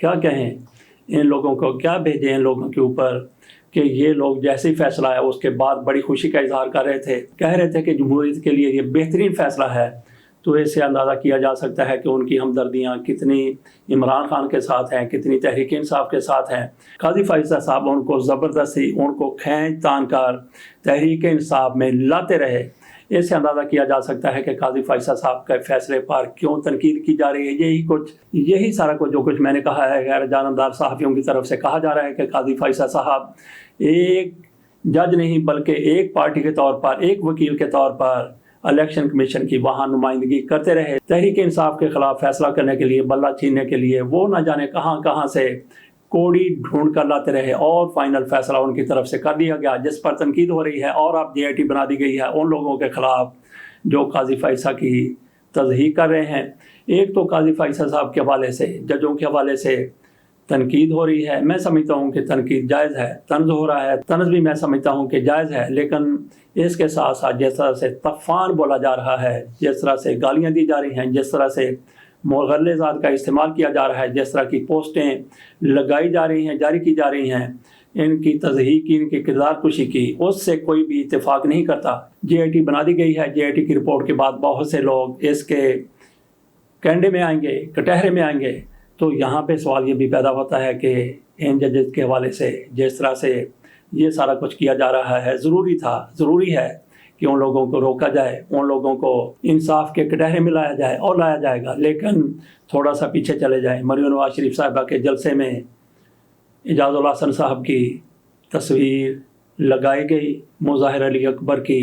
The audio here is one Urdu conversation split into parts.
کیا کہیں ان لوگوں کو، کیا بھیجیں ان لوگوں کے اوپر کہ یہ لوگ جیسے ہی فیصلہ ہے اس کے بعد بڑی خوشی کا اظہار کر رہے تھے، کہہ رہے تھے کہ جمہوریت کے لیے یہ بہترین فیصلہ ہے۔ تو اس سے اندازہ کیا جا سکتا ہے کہ ان کی ہمدردیاں کتنی عمران خان کے ساتھ ہیں، کتنی تحریک انصاف کے ساتھ ہیں۔ قاضی فائزہ صاحب ان کو زبردستی ان کو کھینچ تان کر تحریک انصاف میں لاتے رہے۔ اس سے اندازہ کیا جا سکتا ہے کہ قاضی فائزہ صاحب کے فیصلے پر کیوں تنقید کی جا رہی ہے۔ یہی سارا کچھ جو کچھ میں نے کہا ہے غیر جانبدار صحافیوں کی طرف سے کہا جا رہا ہے کہ قاضی فائزہ صاحب ایک جج نہیں بلکہ ایک پارٹی کے طور پر، ایک وکیل کے طور پر الیکشن کمیشن کی وہاں نمائندگی کرتے رہے، تحریک انصاف کے خلاف فیصلہ کرنے کے لیے، بلہ چھیننے کے لیے وہ نہ جانے کہاں کہاں سے کوڑی ڈھونڈ کر لاتے رہے، اور فائنل فیصلہ ان کی طرف سے کر دیا گیا جس پر تنقید ہو رہی ہے اور اب JIT بنا دی گئی ہے ان لوگوں کے خلاف جو قاضی فائزہ کی تصحیح کر رہے ہیں۔ ایک تو قاضی فائزہ صاحب کے حوالے سے، ججوں کے حوالے سے تنقید ہو رہی ہے، میں سمجھتا ہوں کہ تنقید جائز ہے، طنز ہو رہا ہے، طنز بھی میں سمجھتا ہوں کہ جائز ہے، لیکن اس کے ساتھ ساتھ جس طرح سے طوفان بولا جا رہا ہے، جس طرح سے گالیاں دی جا رہی ہیں، جس طرح سے مغلظات کا استعمال کیا جا رہا ہے، جس طرح کی پوسٹیں لگائی جا رہی ہیں، جاری کی جا رہی ہیں، ان کی تصحیح کی، ان کی کردار کشی کی، اس سے کوئی بھی اتفاق نہیں کرتا۔ JIT بنا دی گئی ہے، JIT کی رپورٹ کے بعد بہت سے لوگ اس کے کینڈے میں آئیں گے، کٹہرے میں آئیں گے۔ تو یہاں پہ سوال یہ بھی پیدا ہوتا ہے کہ ان ججز کے حوالے سے جس طرح سے یہ سارا کچھ کیا جا رہا ہے، ضروری ہے کہ ان لوگوں کو روکا جائے، ان لوگوں کو انصاف کے کٹہرے میں لایا جائے، اور لایا جائے گا، لیکن تھوڑا سا پیچھے چلے جائیں۔ مریم نواز شریف صاحبہ کے جلسے میں اعجاز الحسن صاحب کی تصویر لگائی گئی، مظاہر علی اکبر کی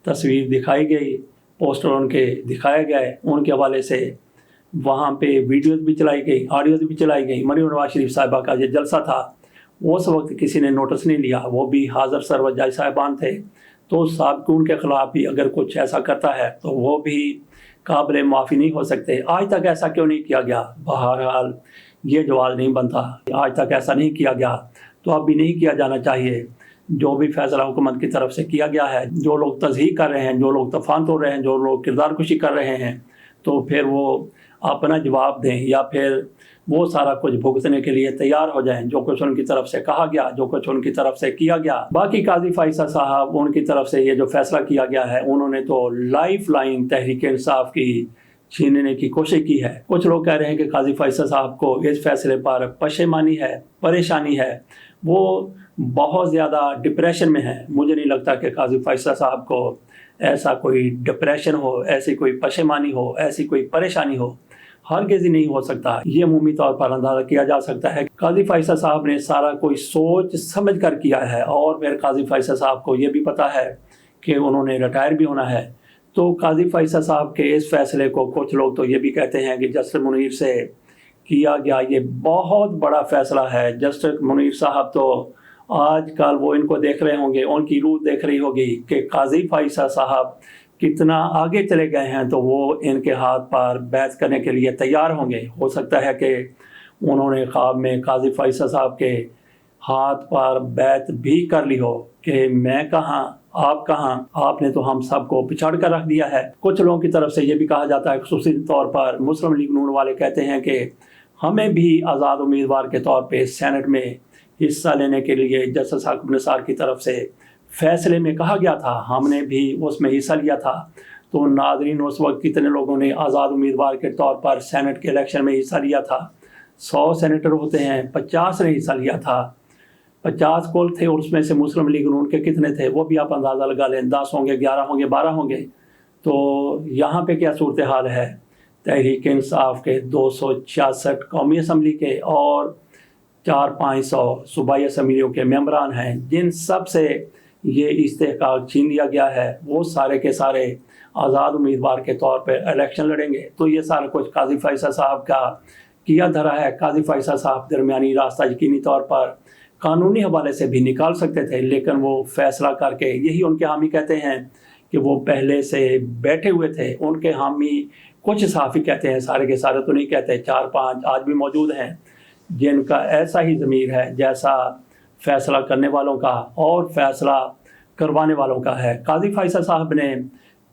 تصویر دکھائی گئی، پوسٹر ان کے دکھائے گئے، ان کے حوالے سے وہاں پہ ویڈیوز بھی چلائی گئی، آڈیوز بھی چلائی گئی۔ مریم نواز شریف صاحبہ کا یہ جلسہ تھا، اس وقت کسی نے نوٹس نہیں لیا، وہ بھی حاضر سرور جج صاحبان تھے، تو سابقون کے خلاف بھی اگر کچھ ایسا کرتا ہے تو وہ بھی قابل معافی نہیں ہو سکتے۔ آج تک ایسا کیوں نہیں کیا گیا؟ بہرحال یہ جواز نہیں بنتا، آج تک ایسا نہیں کیا گیا تو اب بھی نہیں کیا جانا چاہیے۔ جو بھی فیصلہ حکومت کی طرف سے کیا گیا ہے، جو لوگ تصحیح کر رہے ہیں، جو لوگ طوفان توڑ رہے ہیں، جو لوگ کردار کشی کر رہے ہیں، تو پھر وہ اپنا جواب دیں یا پھر وہ سارا کچھ بھگتنے کے لیے تیار ہو جائیں، جو کچھ ان کی طرف سے کہا گیا، جو کچھ ان کی طرف سے کیا گیا۔ باقی قاضی فائزہ صاحب، ان کی طرف سے یہ جو فیصلہ کیا گیا ہے، انہوں نے تو لائف لائن تحریک انصاف کی چھیننے کی کوشش کی ہے۔ کچھ لوگ کہہ رہے ہیں کہ قاضی فائزہ صاحب کو اس فیصلے پر پشیمانی ہے، پریشانی ہے، وہ بہت زیادہ ڈپریشن میں ہیں۔ مجھے نہیں لگتا کہ قاضی فائزہ صاحب کو ایسا کوئی ڈپریشن ہو، ایسی کوئی پشیمانی ہو، ایسی کوئی پریشانی ہو، ہرگز ہی نہیں ہو سکتا۔ یہ عمومی طور پر اندازہ کیا جا سکتا ہے قاضی فائزہ صاحب نے سارا کوئی سوچ سمجھ کر کیا ہے، اور پھر قاضی فائزہ صاحب کو یہ بھی پتا ہے کہ انہوں نے ریٹائر بھی ہونا ہے۔ تو قاضی فائزہ صاحب کے اس فیصلے کو کچھ لوگ تو یہ بھی کہتے ہیں کہ جسٹس منیر سے کیا گیا یہ بہت بڑا فیصلہ ہے۔ جسٹس منیر صاحب تو آج کل وہ ان کو دیکھ رہے ہوں گے، ان کی روح دیکھ رہی ہوگی کہ قاضی فائزہ صاحب کتنا آگے چلے گئے ہیں، تو وہ ان کے ہاتھ پر بیعت کرنے کے لیے تیار ہوں گے۔ ہو سکتا ہے کہ انہوں نے خواب میں قاضی فائزہ صاحب کے ہاتھ پر بیعت بھی کر لی ہو کہ میں کہاں، آپ کہاں، آپ نے تو ہم سب کو پچھاڑ کر رکھ دیا ہے۔ کچھ لوگوں کی طرف سے یہ بھی کہا جاتا ہے، خصوصی طور پر مسلم لیگ نون والے کہتے ہیں کہ ہمیں بھی آزاد امیدوار کے طور پہ سینٹ میں حصہ لینے کے لیے جسٹس حاکم نثار کی طرف سے فیصلے میں کہا گیا تھا، ہم نے بھی اس میں حصہ لیا تھا۔ تو ناظرین، اس وقت کتنے لوگوں نے آزاد امیدوار کے طور پر سینٹ کے الیکشن میں حصہ لیا تھا؟ 100 سینیٹر ہوتے ہیں، 50 نے حصہ لیا تھا، 50 کل تھے، اور اس میں سے مسلم لیگ نون کے کتنے تھے وہ بھی آپ اندازہ لگا لیں، 10 ہوں گے، 11 ہوں گے، 12 ہوں گے۔ تو یہاں پہ کیا صورتحال ہے؟ تحریک انصاف کے 266 قومی اسمبلی کے اور 400-500 صوبائی اسمبلیوں کے ممبران ہیں، جن سب سے یہ استحقاق چھین لیا گیا ہے، وہ سارے کے سارے آزاد امیدوار کے طور پر الیکشن لڑیں گے۔ تو یہ سارا کچھ قاضی فائزہ صاحب کا کیا دھرا ہے۔ قاضی فائزہ صاحب درمیانی راستہ یقینی طور پر قانونی حوالے سے بھی نکال سکتے تھے، لیکن وہ فیصلہ کر کے، یہی ان کے حامی کہتے ہیں کہ وہ پہلے سے بیٹھے ہوئے تھے۔ ان کے حامی کچھ صحافی کہتے ہیں، سارے کے سارے تو نہیں کہتے، 4-5 آج بھی موجود ہیں جن کا ایسا ہی ضمیر ہے جیسا فیصلہ کرنے والوں کا اور فیصلہ کروانے والوں کا ہے۔ قاضی فائزہ صاحب نے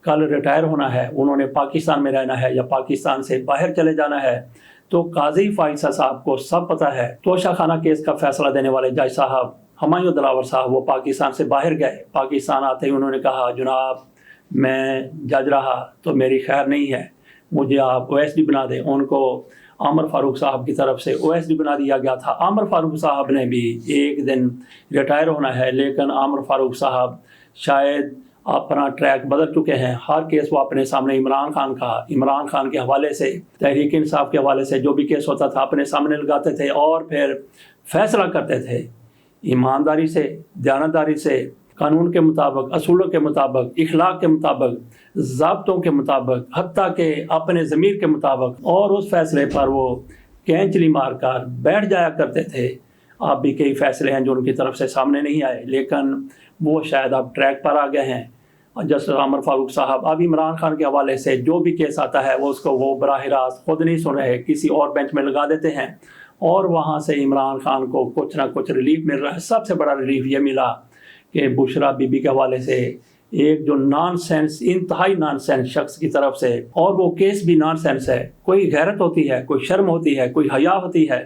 کل ریٹائر ہونا ہے، انہوں نے پاکستان میں رہنا ہے یا پاکستان سے باہر چلے جانا ہے، تو قاضی فائصہ صاحب کو سب پتہ ہے۔ توشہ خانہ کیس کا فیصلہ دینے والے جج صاحب ہمایوں دلاور صاحب وہ پاکستان سے باہر گئے۔ پاکستان آتے ہی انہوں نے کہا جناب میں جج رہا تو میری خیر نہیں ہے، مجھے آپ او ایس ڈی بنا دیں۔ ان کو عامر فاروق صاحب کی طرف سے او ایس ڈی بنا دیا گیا تھا۔ عامر فاروق صاحب نے بھی ایک دن ریٹائر ہونا ہے، لیکن عامر فاروق صاحب شاید اپنا ٹریک بدل چکے ہیں۔ ہر کیس وہ اپنے سامنے عمران خان کے حوالے سے، تحریک انصاف کے حوالے سے جو بھی کیس ہوتا تھا اپنے سامنے لگاتے تھے اور پھر فیصلہ کرتے تھے ایمانداری سے، دیانتداری سے، قانون کے مطابق، اصولوں کے مطابق، اخلاق کے مطابق، ضابطوں کے مطابق، حتیٰ کہ اپنے ضمیر کے مطابق، اور اس فیصلے پر وہ کینچلی مار کر بیٹھ جایا کرتے تھے۔ اب بھی کئی فیصلے ہیں جو ان کی طرف سے سامنے نہیں آئے، لیکن وہ شاید اب ٹریک پر آ گئے ہیں۔ جسٹس عامر فاروق صاحب اب عمران خان کے حوالے سے جو بھی کیس آتا ہے وہ براہ راست خود نہیں سن رہے، کسی اور بینچ میں لگا دیتے ہیں، اور وہاں سے عمران خان کو کچھ نہ کچھ ریلیف مل رہا ہے۔ سب سے بڑا ریلیف یہ ملا کہ بشرا بی بی کے حوالے سے ایک جو نان سینس، انتہائی نان سینس شخص کی طرف سے، اور وہ کیس بھی نان سینس ہے، کوئی غیرت ہوتی ہے، کوئی شرم ہوتی ہے، کوئی حیا ہوتی ہے۔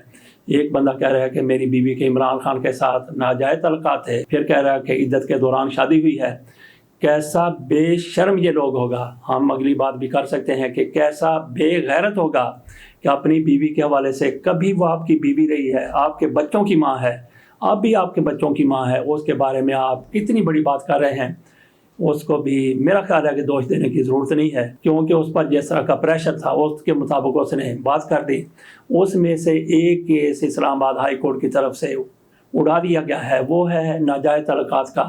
ایک بندہ کہہ رہا ہے کہ میری بیوی کے عمران خان کے ساتھ ناجائز تعلقات ہے، پھر کہہ رہا ہے کہ عدت کے دوران شادی ہوئی ہے۔ کیسا بے شرم یہ لوگ ہوگا۔ ہم اگلی بات بھی کر سکتے ہیں کہ کیسا بے غیرت ہوگا کہ اپنی بیوی کے حوالے سے، کبھی وہ آپ کی بیوی رہی ہے، آپ کے بچوں کی ماں ہے، اب بھی آپ کے بچوں کی ماں ہے، اس کے بارے میں آپ کتنی بڑی بات کر رہے ہیں۔ اس کو بھی میرا خیال ہے کہ دوش دینے کی ضرورت نہیں ہے، کیونکہ اس پر جس طرح کا پریشر تھا اس کے مطابق اس نے بات کر دی۔ اس میں سے ایک کیس اسلام آباد ہائی کورٹ کی طرف سے اڑا دیا گیا ہے، وہ ہے ناجائز تعلقات کا،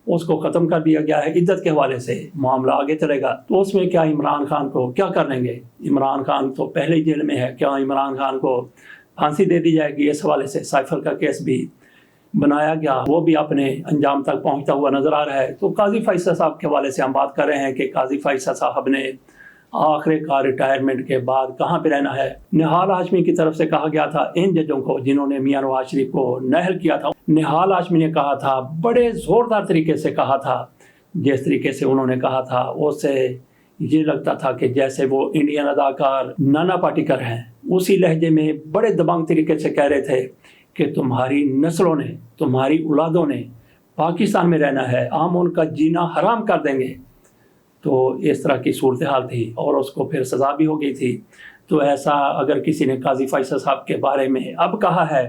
اس کو ختم کر دیا گیا ہے۔ عدت کے حوالے سے معاملہ آگے چلے گا، تو اس میں کیا عمران خان کو کیا کر لیں گے؟ عمران خان تو پہلے ہی جیل میں ہے، کیا عمران خان کو پھانسی دے دی جائے گی؟ اس حوالے سے سائفر کا کیس بھی بنایا گیا، وہ بھی اپنے انجام تک پہنچتا ہوا نظر آ رہا ہے۔ تو قاضی فائصہ صاحب کے حوالے سے ہم بات کر رہے ہیں کہ قاضی فائصہ صاحب نے آخر کار ریٹائرمنٹ کے بعد کہاں پہ رہنا ہے۔ نہال ہاشمی کی طرف سے کہا گیا تھا ان ججوں کو جنہوں نے میاں نواز شریف کو نااہل کیا تھا، نہال ہاشمی نے کہا تھا، بڑے زوردار طریقے سے کہا تھا، جس طریقے سے انہوں نے کہا تھا اس سے یہ لگتا تھا کہ جیسے وہ انڈین اداکار نانا پاٹیکر ہیں۔ اسی لہجے میں بڑے دبنگ طریقے سے کہہ رہے تھے کہ تمہاری نسلوں نے، تمہاری اولادوں نے پاکستان میں رہنا ہے، ہم ان کا جینا حرام کر دیں گے۔ تو اس طرح کی صورتحال تھی، اور اس کو پھر سزا بھی ہو گئی تھی۔ تو ایسا اگر کسی نے قاضی فائصہ صاحب کے بارے میں اب کہا ہے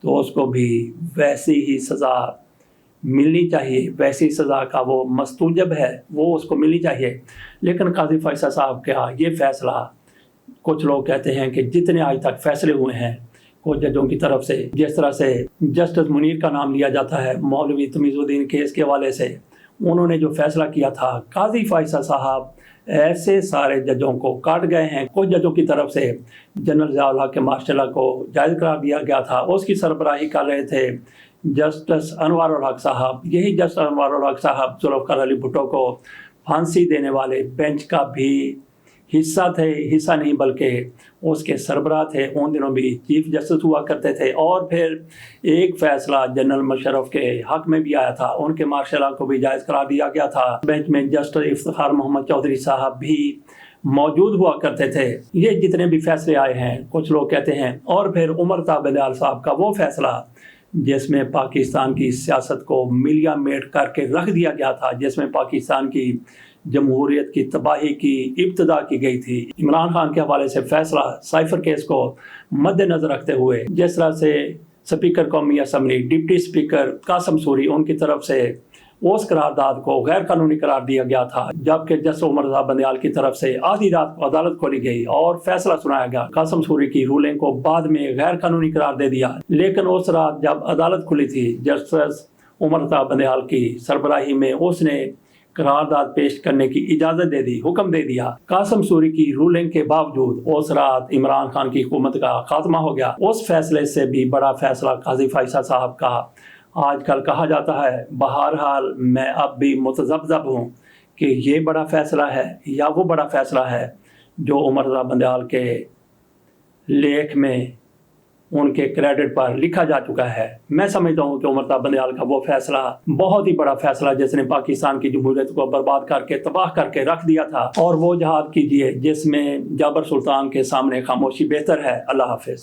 تو اس کو بھی ویسی ہی سزا ملنی چاہیے، ویسی سزا کا وہ مستوجب ہے، وہ اس کو ملنی چاہیے۔ لیکن قاضی فائصہ صاحب کا یہ فیصلہ، کچھ لوگ کہتے ہیں کہ جتنے آج تک فیصلے ہوئے ہیں کچھ ججوں کی طرف سے، جس طرح سے جسٹس منیر کا نام لیا جاتا ہے مولوی تمیز الدین کیس کے حوالے سے، انہوں نے جو فیصلہ کیا تھا، قاضی فائصہ صاحب ایسے سارے ججوں کو کاٹ گئے ہیں۔ کچھ ججوں کی طرف سے جنرل ضیاء الحق کے مارشل لا کو جائز قرار دیا گیا تھا، اس کی سربراہی کر رہے تھے جسٹس انوار الحق صاحب۔ یہی جسٹس انوار الحق صاحب ذوالفقار علی بھٹو کو پھانسی دینے والے بینچ کا بھی حصہ تھے، حصہ نہیں بلکہ اس کے سربراہ تھے، ان دنوں بھی چیف جسٹس ہوا کرتے تھے۔ اور پھر ایک فیصلہ جنرل مشرف کے حق میں بھی آیا تھا، ان کے مارشل لا کو بھی جائز قرار دیا گیا تھا۔ بینچ میں جسٹس افتخار محمد چودھری صاحب بھی موجود ہوا کرتے تھے۔ یہ جتنے بھی فیصلے آئے ہیں، کچھ لوگ کہتے ہیں، اور پھر عمر تا بندیال صاحب کا وہ فیصلہ جس میں پاکستان کی سیاست کو ملیا میٹ کر کے رکھ دیا گیا تھا، جس میں پاکستان کی جمہوریت کی تباہی کی ابتدا کی گئی تھی۔ عمران خان کے حوالے سے فیصلہ سائفر کیس کو مد نظر رکھتے ہوئے، جس طرح سے اسپیکر قومی assembly deputy speaker Qasim Suri ان کی طرف سے اس قرارداد کو غیر قانونی قرار دیا گیا تھا، جبکہ جسٹس عمر رضا بندیال کی طرف سے آدھی رات کو عدالت کھولی گئی اور فیصلہ سنایا گیا۔ قاسم سوری کی رولنگ کو بعد میں غیر قانونی قرار دے دیا، لیکن اس رات جب عدالت کھلی تھی جسٹس عمر رضا بندیال کی سربراہی میں، اس نے قرارداد پیش کرنے کی اجازت دے دی، حکم دے دیا۔ قاسم سوری کی رولنگ کے باوجود اس رات عمران خان کی حکومت کا خاتمہ ہو گیا۔ اس فیصلے سے بھی بڑا فیصلہ قاضی فائصہ صاحب کا آج کل کہا جاتا ہے۔ بہرحال میں اب بھی متذبذب ہوں کہ یہ بڑا فیصلہ ہے یا وہ بڑا فیصلہ ہے جو عمر رضا بندیال کے لیکھ میں ان کے کریڈٹ پر لکھا جا چکا ہے۔ میں سمجھتا ہوں کہ عمر تا بندیال کا وہ فیصلہ بہت ہی بڑا فیصلہ جس نے پاکستان کی جمہوریت کو برباد کر کے تباہ کر کے رکھ دیا تھا، اور وہ جہاد کیجیے جس میں جابر سلطان کے سامنے خاموشی بہتر ہے۔ اللہ حافظ۔